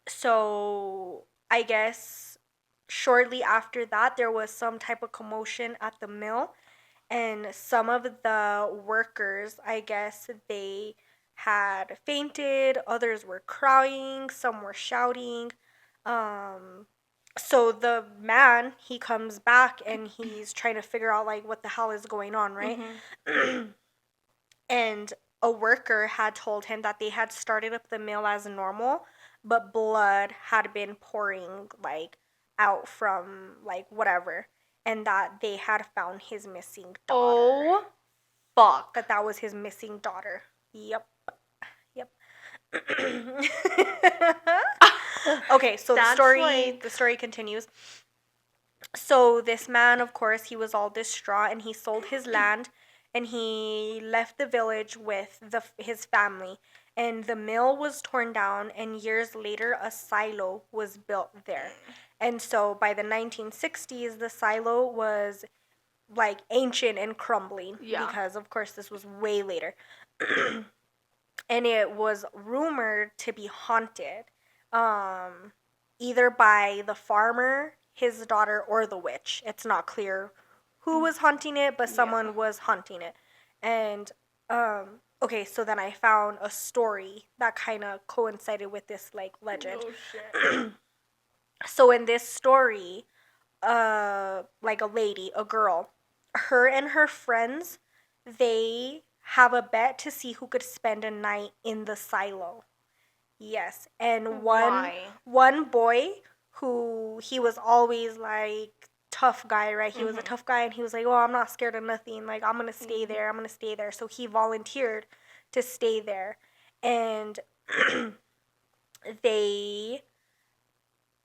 So I guess shortly after that, there was some type of commotion at the mill, and some of the workers, I guess, they had fainted, others were crying, some were shouting. Um, so the man, he comes back and he's trying to figure out like what the hell is going on, right? Mhm. And a worker had told him that they had started up the mill as normal, but blood had been pouring like out from like whatever, and that they had found his missing daughter. Oh, fuck. That was his missing daughter. Yep. Yep. Okay, so That's the story continues. So this man, of course, he was all distraught and he sold his land and he left the village with his family. And the mill was torn down, and years later, a silo was built there. And so by the 1960s, the silo was like ancient and crumbling Yeah. because, of course, this was way later. And it was rumored to be haunted, um, either by the farmer, his daughter, or the witch. It's not clear who was haunting it, but someone Yeah. was haunting it. And okay, so then I found a story that kind of coincided with this like legend. Oh shit. So in this story, like a lady, a girl, her and her friends, they have a bet to see who could spend a night in the silo. Yes, and Why? one boy who he was always like tough guy, right? He was a Mhm. tough guy and he was like, "Oh, I'm not scared of nothing. Like I'm going to stay there. I'm going to stay there." So he volunteered to stay there. And they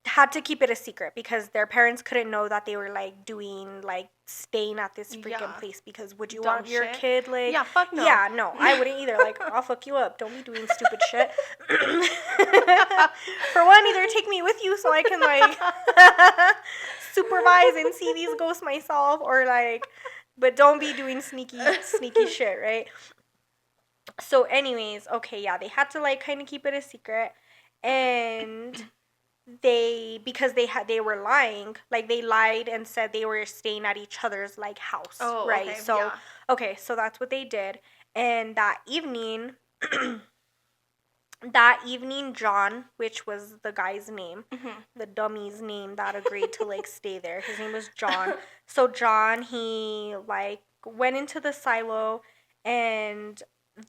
had to keep it a secret because their parents couldn't know that they were like doing like staying at this freaking Yeah. place, because would you Dumb want your shit. kid like Yeah, fuck no. yeah, no, I wouldn't either. Like I'll fuck you up. Don't be doing stupid shit. For one, either take me with you so I can like supervise and see these ghosts myself, or like, but don't be doing sneaky shit, right? So anyways, okay, yeah, they had to like kind of keep it a secret. And because they were lying, like they lied and said they were staying at each other's like house, Oh, right? okay. So Yeah. okay, so that's what they did. And that evening that evening, John, which was the guy's name, Mhm. the dummy's name that agreed to like stay there, his name was John. So John, he like went into the silo, and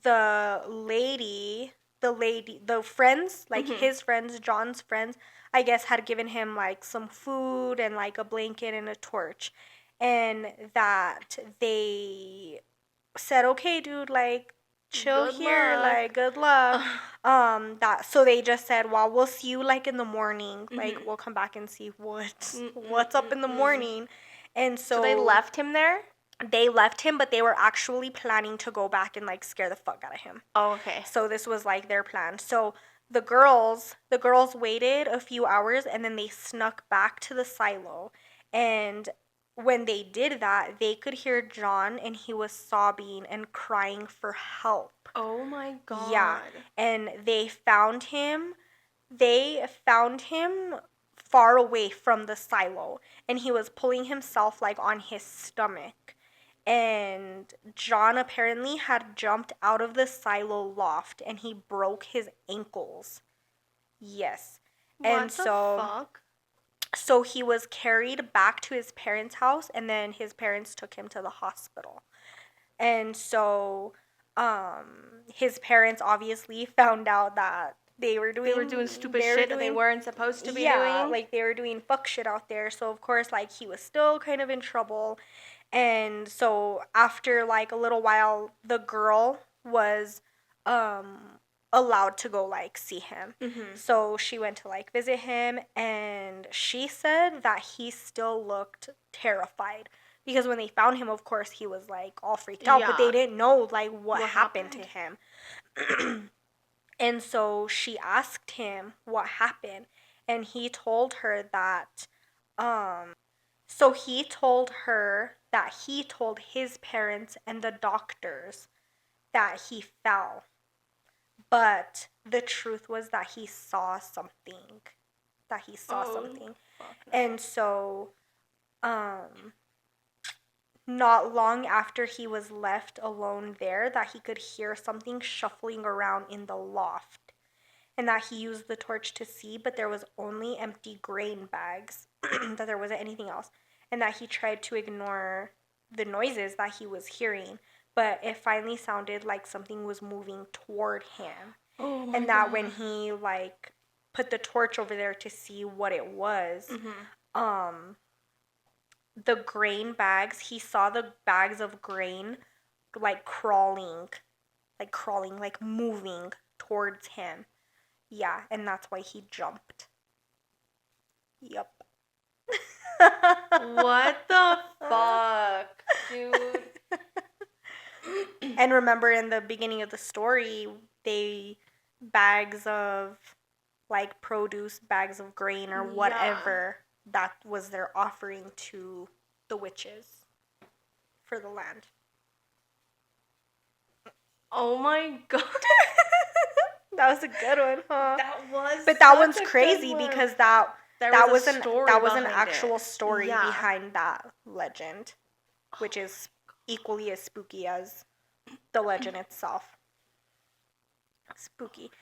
the lady the friends, like Mhm. his friends, John's friends, I guess, had given him like some food and like a blanket and a torch. And that they said, "Okay, dude, like chill Good here, like luck. good luck." That So they just said, "Well, we'll see you like in the morning. Like Mhm. we'll come back and see Mm, mm, what's up mm, in the mm. morning." And So they so left him there? they left him, but they were actually planning to go back and like scare the fuck out of him. Oh, okay. So this was like their plan. So the girls waited a few hours and then they snuck back to the silo. And when they did that, they could hear John, and he was sobbing and crying for help. Oh my Yeah. god. And they found him far away from the silo, and he was pulling himself like on his stomach. And John apparently had jumped out of the silo loft and he broke his ankles. Yes. And What the so fuck? so he was carried back to his parents' house, and then his parents took him to the hospital. And so his parents obviously found out that They were doing stupid they were shit that they doing weren't supposed to be yeah, doing? like they were doing fuck shit out there. So of course, like he was still kind of in trouble. And so after like a little while, the girl was um allowed to go like see him. Mhm. So she went to like visit him, and she said that he still looked terrified, because when they found him, of course, he was like all freaked out, but they Yeah. didn't know like what What happened to happened? him. And so she asked him what happened, and he told her that um So he told her that he told his parents and the doctors that he fell. But the truth was that he saw something. That he saw Oh, something. fuck no. And so, not long after he was left alone there, that he could hear something shuffling around in the loft. And that he used the torch to see, but there was only empty grain bags, that there wasn't anything else. And that he tried to ignore the noises that he was hearing, but it finally sounded like something was moving toward him. Oh my And that God. when he like put the torch over there to see what it was, the grain bags, he saw the bags of grain like crawling, like moving towards him. Yeah, and that's why he jumped. Yep. What the fuck, dude? And remember in the beginning of the story, bags of like produce, bags of grain or whatever, that was their offering to the witches for the land. Oh my God. That was a good one, huh? That was. But that such one's a good crazy one. because that was an behind actual it. story Yeah. behind that legend, which is equally as spooky as the legend itself. Spooky.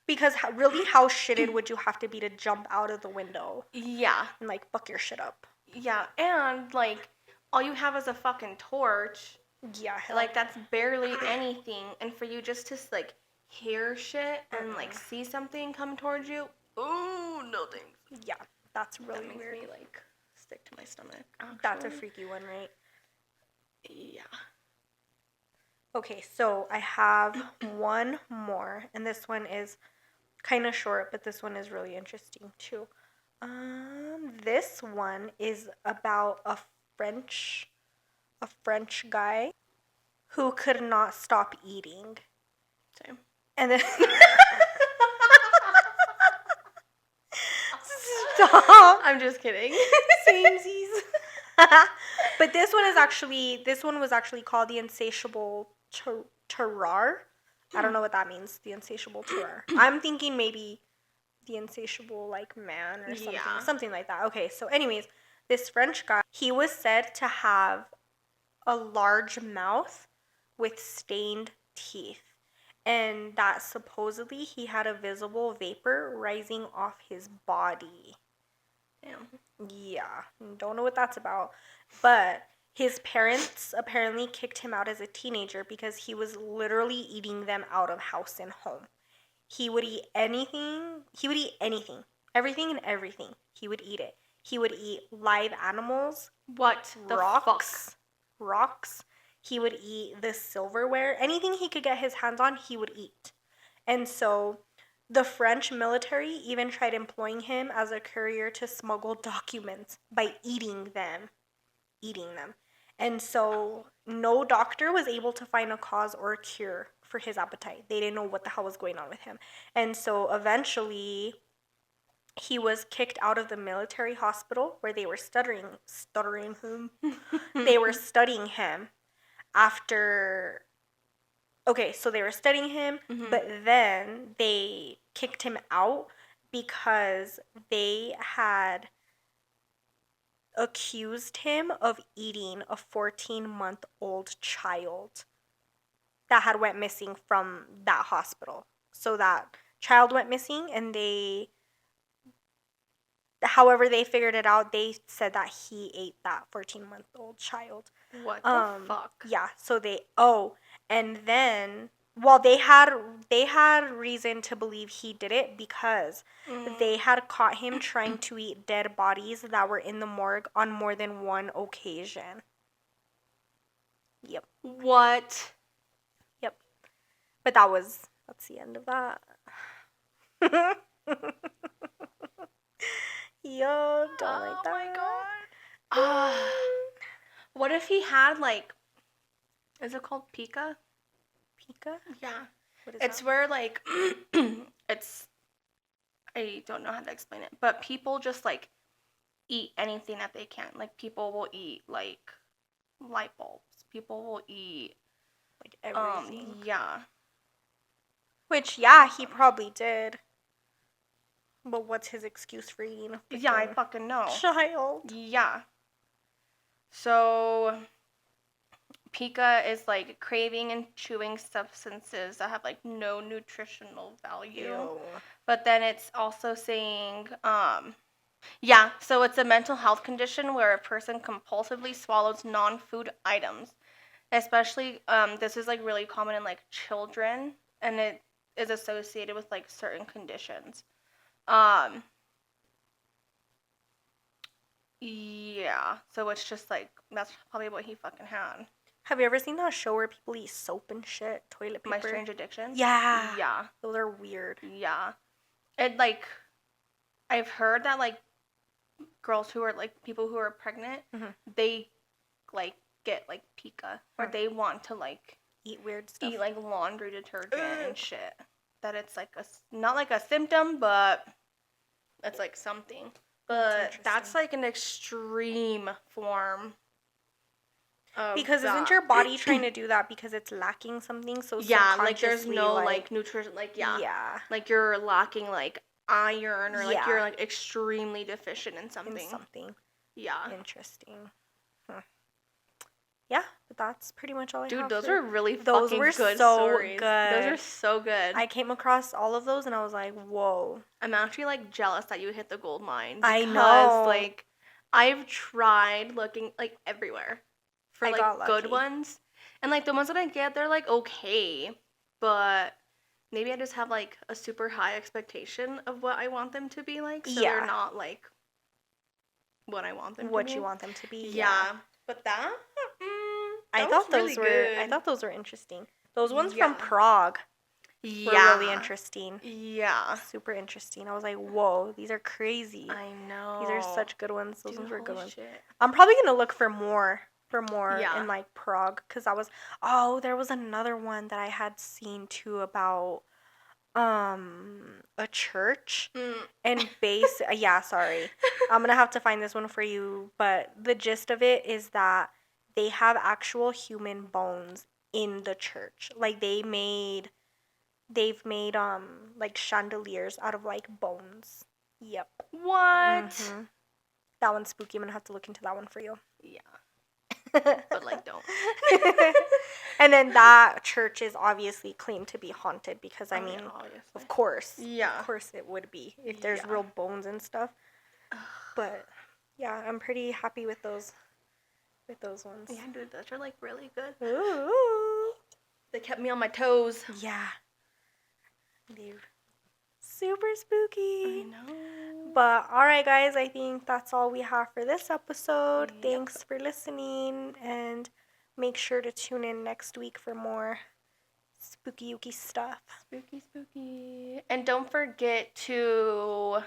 Because really, how shitted would you have to be to jump out of the window Yeah. and like fuck your shit up? Yeah, and like all you have is a fucking torch. Yeah, hell Like yeah. that's barely anything, and for you just to like hear shit and like see something come towards you, ooh, no thanks. Yeah, that's really That makes weird. me like stick to my stomach. Actually. That's a freaky one, right? Yeah. Okay, so I have one more, and this one is kind of short, but this one is really interesting too. This one is about French a French guy who could not stop eating. Same. And then stop. I'm just kidding. Samesies. But this one was actually called the insatiable terrar. I don't know what that means. The insatiable terrar. I'm thinking maybe the insatiable like man or something, something like that. Okay, so anyways, this French guy, he was said to have a large mouth with stained teeth, and that supposedly he had a visible vapor rising off his body. Damn. Yeah, don't know what that's about. But his parents apparently kicked him out as a teenager because he was literally eating them out of house and home. He would eat anything. He would eat anything. Everything and everything. He would eat it. He would eat live animals. What the fuck? Rocks. He would eat the silverware. Anything he could get his hands on, he would eat. And so the French military even tried employing him as a courier to smuggle documents by eating them. And so no doctor was able to find a cause or a cure for his appetite. They didn't know what the hell was going on with him. And so eventually he was kicked out of the military hospital where they were studying him. They were studying him after. Okay, so they were studying him, but then they kicked him out because they had accused him of eating a 14-month-old child that had went missing from that hospital. So that child went missing, and however they figured it out, they said that he ate that 14-month-old child. What the fuck? Yeah, so and then they had reason to believe he did it because they had caught him trying to eat dead bodies that were in the morgue on more than one occasion. Yep. What? Yep. But that's the end of that. Yo, don't like that. Oh my god. What if he had like, is it called pica? Pica? Yeah. What is It's that? where like I don't know how to explain it, but people just like eat anything that they can. Like, people will eat, like, light bulbs. People will eat, like everything. yeah. Which, yeah, he probably did. But what's his excuse for eating a Yeah, I fucking know. child? Yeah. So, pica is, like, craving and chewing substances that have, like, no nutritional value. Ew. But then it's also saying, yeah, so it's a mental health condition where a person compulsively swallows non-food items. Especially, this is, like, really common in, like, children, and it is associated with, like, certain conditions. Yeah, so it's just, like, that's probably what he fucking had. Have you ever seen that show where people eat soap and shit? Toilet paper? My Strange Addiction? Yeah. Yeah. Those are weird. Yeah. And, like, I've heard that, like, girls who are, like, people who are pregnant, they, like, get, like, pica. Or they want to, like, eat weird stuff. Eat, like, laundry detergent and shit. That it's, like, not, like, a symptom, but it's, like, something. But that's, like, an extreme form of because that. isn't your body trying to do that because it's lacking something? So yeah, like, there's no, like, nutrition, like, yeah. Like, you're lacking, like, iron or, like, Yeah. you're, like, extremely deficient in something. Yeah. Interesting. Yeah, but that's pretty much all I have. Dude, those were really fucking good stories. Those are so good. I came across all of those and I was like, whoa. I'm actually, like, jealous that you hit the gold mine. I know. Because, like, I've tried looking, like, everywhere for, like, good ones. And, like, the ones that I get, they're, like, okay. But maybe I just have, like, a super high expectation of what I want them to be like. So they're not, like, what I want them to be. What you want them to be. Yeah. But that... I thought those were interesting. Those ones from Prague were really interesting. Yeah. Super interesting. I was like, whoa, these are crazy. I know. These are such good ones. Those ones were good ones. Shit. I'm probably going to look for more in, like, Prague. Because there was another one that I had seen, too, about a church. And sorry. I'm going to have to find this one for you. But the gist of it is that they have actual human bones in the church. Like, they've made like chandeliers out of, like, bones. Yep. What? Mm-hmm. That one's spooky. I'm gonna have to look into that one for you. Yeah. But, like, don't. And then that church is obviously claimed to be haunted because, I mean, of course. Yeah. Of course it would be if there's real bones and stuff. But, yeah, I'm pretty happy with those ones. Yeah, dude, those are, like, really good. Ooh. They kept me on my toes. Yeah. They're super spooky. I know. But, alright, guys, I think that's all we have for this episode. Yep. Thanks for listening, and make sure to tune in next week for more spooky-ooky stuff. Spooky. And don't forget to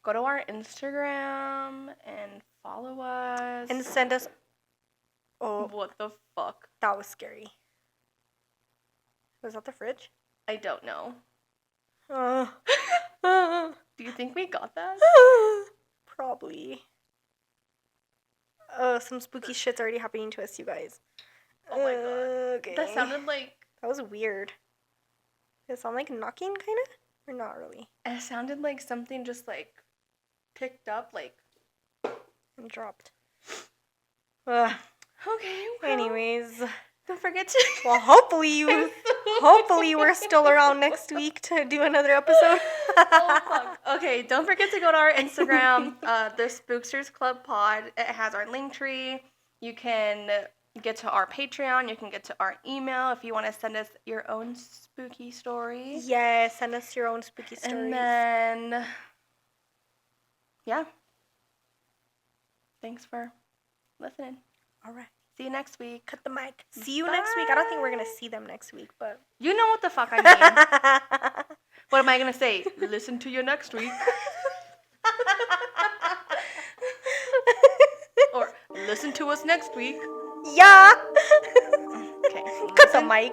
go to our Instagram and follow us. And send us... Oh. What the fuck? That was scary. Was that the fridge? I don't know. Do you think we got that? Probably. Some spooky shit's already happening to us, you guys. Oh my god. Okay. That sounded like... That was weird. Did it sound like knocking, kind of? Or not really? It sounded like something just, like, picked up, like... And dropped. Okay, well... Anyways... Don't forget to... Well, hopefully we're still around next week to do another episode. Oh, fuck. Okay, don't forget to go to our Instagram, the Spooksters Club Pod. It has our link tree. You can get to our Patreon. You can get to our email if you want to send us your own spooky story. Yeah, send us your own spooky stories. And then, yeah. Thanks for listening. All right. See you next week. Cut the mic. See you next week. I don't think we're going to see them next week, but... You know what the fuck I mean. What am I going to say? Listen to you next week. Or listen to us next week. Yeah. Okay. Cut the mic.